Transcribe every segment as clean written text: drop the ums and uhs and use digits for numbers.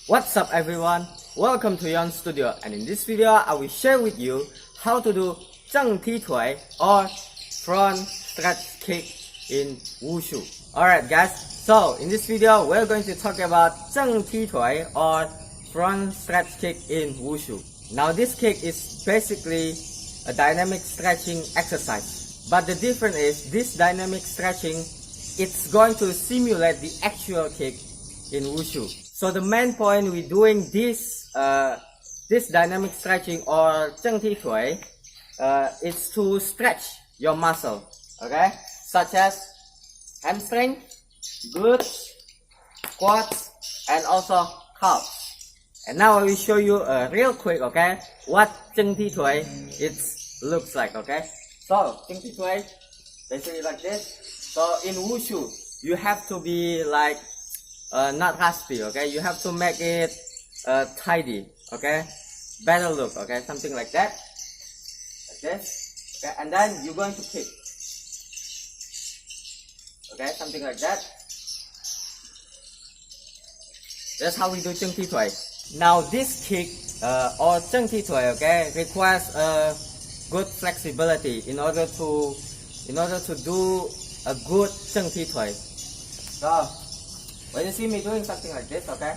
What's up everyone? Welcome to Yon Studio, and in this video I will share with you how to do Zheng踢腿or front stretch kick in Wushu. Alright guys, so in this video we're going to talk about Zheng踢腿or front stretch kick in Wushu. Now this kick is basically a dynamic stretching exercise, but the difference is this dynamic stretching, it's going to simulate the actual kick in Wushu. So the main point we're doing this dynamic stretching or Zheng踢腿is to stretch your muscle, okay, such as hamstring, glutes, quads, and also calves. And now I will show you real quick, okay, what Zheng踢腿it looks like, okay. So Zheng踢腿basically like this. So in Wushu you have to be like not raspy, okay, you have to make it tidy, okay, better look, okay, something like that, like this, okay, and then you're going to kick, okay, something like that. That's how we do Zheng踢腿. Now this kick or Zheng踢腿, okay, requires good flexibility in order to do a good Zheng踢腿. So when you see me doing something like this, okay,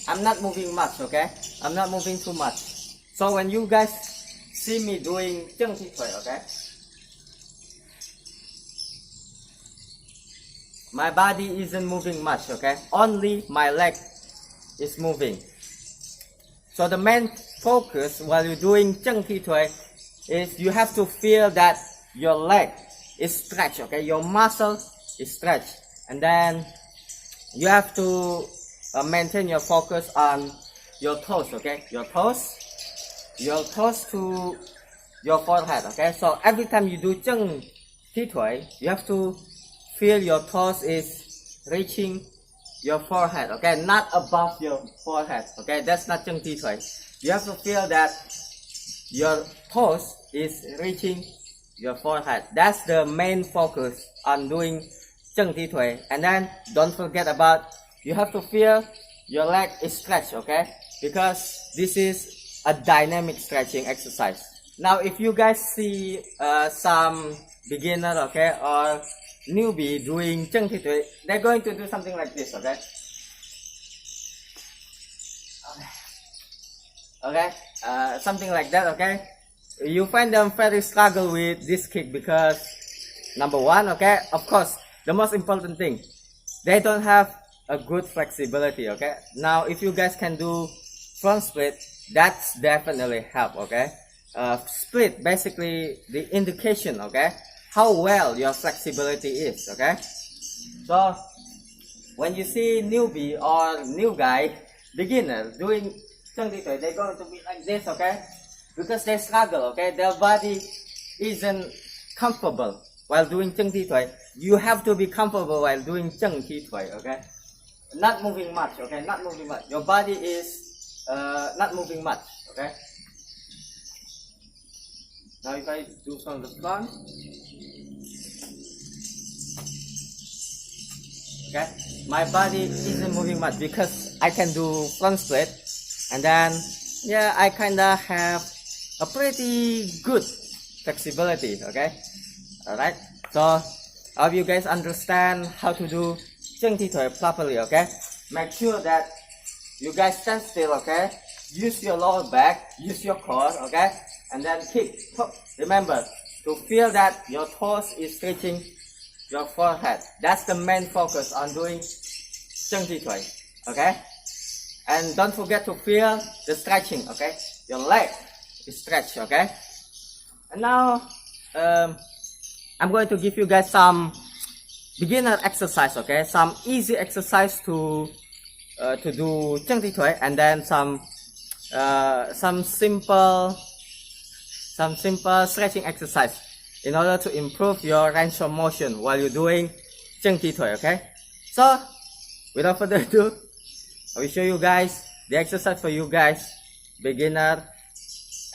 I'm not moving much, okay, I'm not moving too much. So when you guys see me doing Zheng踢腿, okay, my body isn't moving much, okay, only my leg is moving. So the main focus while you're doing Zheng踢腿is you have to feel that your leg is stretched, okay, your muscle is stretched, and then you have to maintain your focus on your toes, okay, your toes to your forehead, okay. So every time you do Zheng踢腿, you have to feel your toes is reaching your forehead, okay, not above your forehead, okay, that's not Zheng踢腿. You have to feel that your toes is reaching your forehead. That's the main focus on doing Zheng踢腿. And then don't forget about, you have to feel your leg is stretched, okay, because this is a dynamic stretching exercise. Now if you guys see some beginner, okay, or newbie doing Zheng踢腿, they're going to do something like this, okay, something like that, okay. You find them very struggle with this kick because number one, okay, of course, the most important thing, they don't have a good flexibility, okay. Now if you guys can do front split, that's definitely help, okay. Split basically the indication, okay, how well your flexibility is, okay. So when you see newbie or new guy, beginner doing Zheng踢腿, they're going to be like this, okay, because they struggle, okay, their body isn't comfortable while doing Zheng踢腿. You have to be comfortable while doing Zheng踢腿, okay, not moving much, okay, not moving much, your body is not moving much, okay. Now if I do from the front, okay, my body isn't moving much because I can do front split, and then yeah, I kinda have a pretty good flexibility, okay. Alright, so I hope you guys understand how to do Zheng踢腿properly, okay. Make sure that you guys stand still, okay, use your lower back, use your core, okay, and then kick. Remember to feel that your toes is reaching your forehead. That's the main focus on doing Zheng踢腿, okay. And don't forget to feel the stretching, okay, your leg is stretched, okay. And now I'm going to give you guys some beginner exercise, okay, some easy exercise to do Zheng踢腿, and then some simple stretching exercise in order to improve your range of motion while you're doing Zheng踢腿, okay. So without further ado, I will show you guys the exercise for you guys, beginner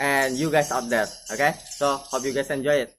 and you guys out there, okay. So hope you guys enjoy it.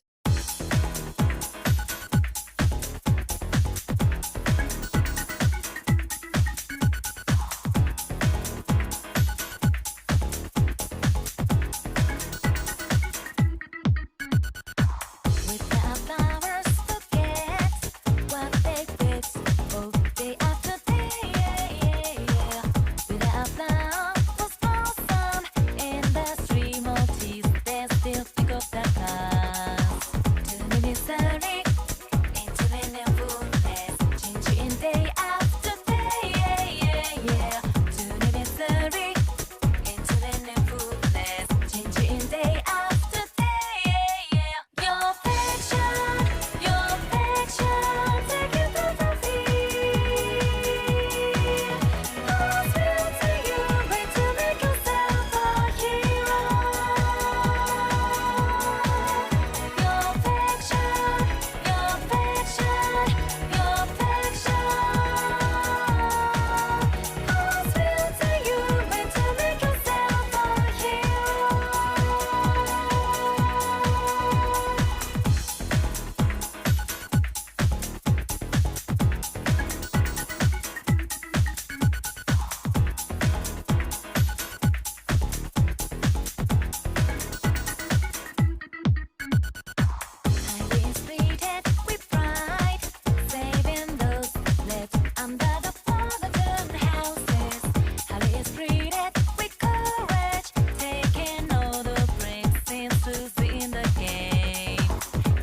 under the forgotten houses. Holly is greeted with courage, taking all the brave since losing the game.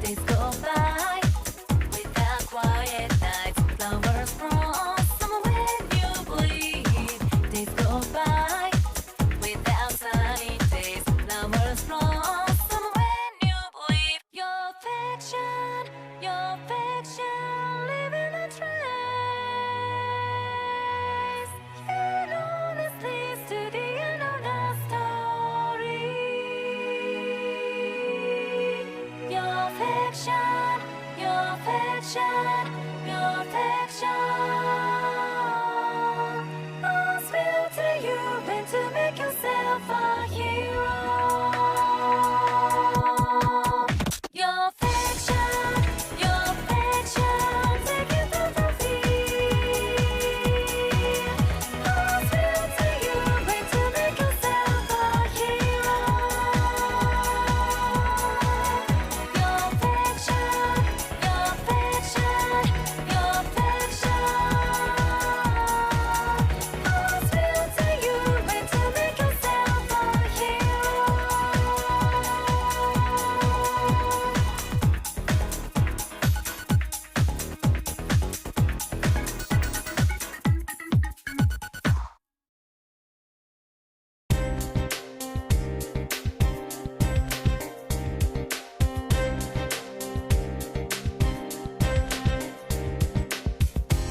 Days go by without quiet nights. Flowers blossom when you bleed. Days go by without sunny days. Flowers blossom when you bleed. Your fiction, leaving a trace. Your loneliness leads to the end of the story. Your fiction, must feel to you and to make yourself a hero. Your fiction, take it through the field. Must feel to you and to make yourself a hero. Your fiction, must feel to you and to make yourself a hero.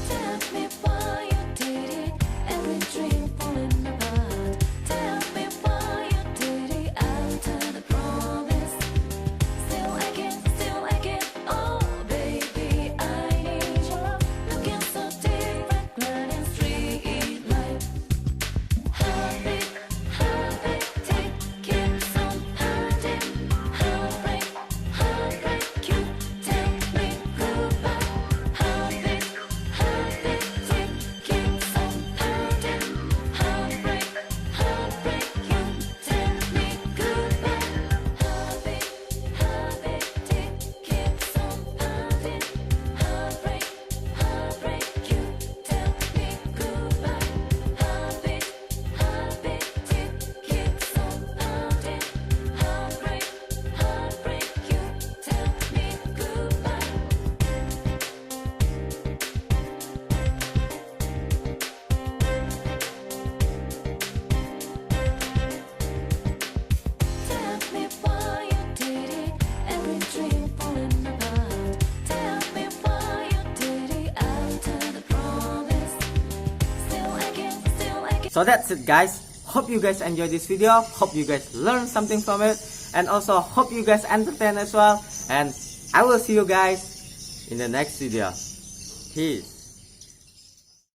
Tell me why you did it, every dream falling apart. Tell me why you did it after the promise. Still again, oh baby, I need your love. Looking so different, running street life. Heartbeat, tick, keeps on pounding. Heartbreak, you tell me goodbye. Heartbeat, tick, keeps on pounding. Heartbreak, you tell me goodbye. Heartbeat, tick, keeps on pounding. Heartbreak, you tell me goodbye. Heartbeat, tick, keeps on pounding. Heartbreak, you tell me goodbye. Tell me why you did it, every dream falling apart. Tell me why you did it after the promise. Still again. So that's it, guys. Hope you guys enjoyed this video. Hope you guys learned something from it, and also hope you guys entertain as well. And I will see you guys in the next video. Peace.